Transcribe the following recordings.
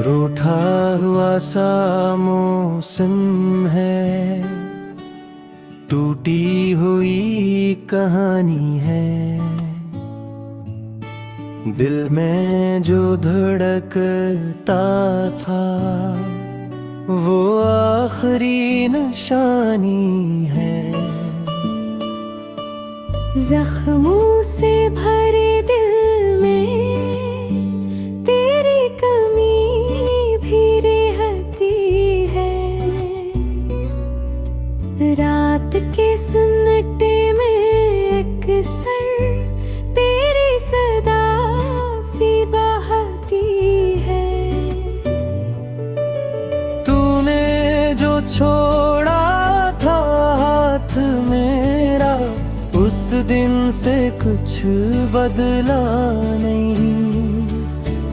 रूठा हुआ सा मौसम है, टूटी हुई कहानी है। दिल में जो धड़कता था वो आखिरी निशानी है। जख्मों से भरे दिल में तेरी कमी भी रहती है। रात के सन्नाटे में अक्सर तेरी सदा सी बहती है। तूने जो छोड़ा था हाथ मेरा, उस दिन से कुछ बदला नहीं।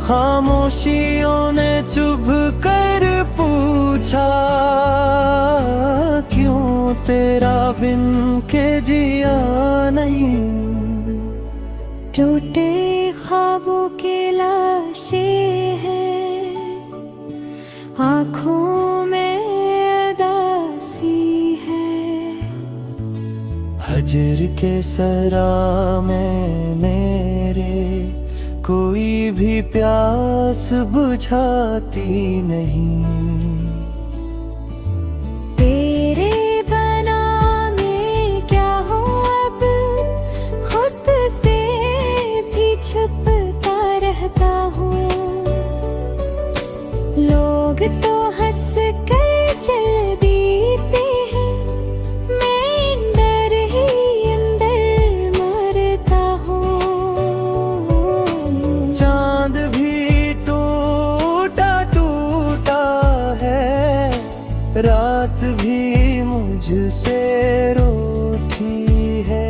खामोशियों ने चुभ कर पूछा, क्यों तेरा बिन के जिया नहीं। टूटे ख्वाबों के लाशें हैं, आँखों में उदासी है। हजर के सरा में मेरे कोई भी प्यास बुझाती नहीं। तेरे बना मैं क्या हूँ अब, खुद से भी छुपता रहता हूँ। लोग तो हंस कर चल देते हैं, मैं डर ही अंदर मरता हूँ। चांद भी टूटा टूटा है, रात भी मुझसे रूठी है।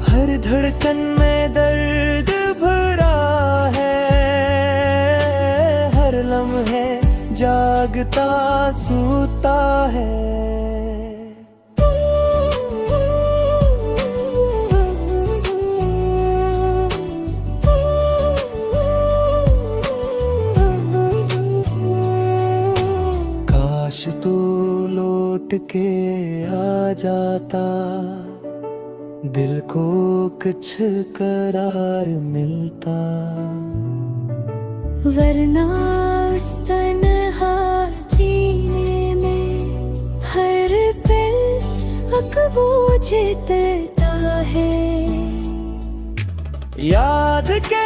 हर धड़कन में दर्द भरा है, हर लम्हे जागता सूता है। काश तू लौट के आ जाता, दिल को कुछ करार मिलता। वरना उस तन्हा जीने में हर पल अकबोझ देता है। याद के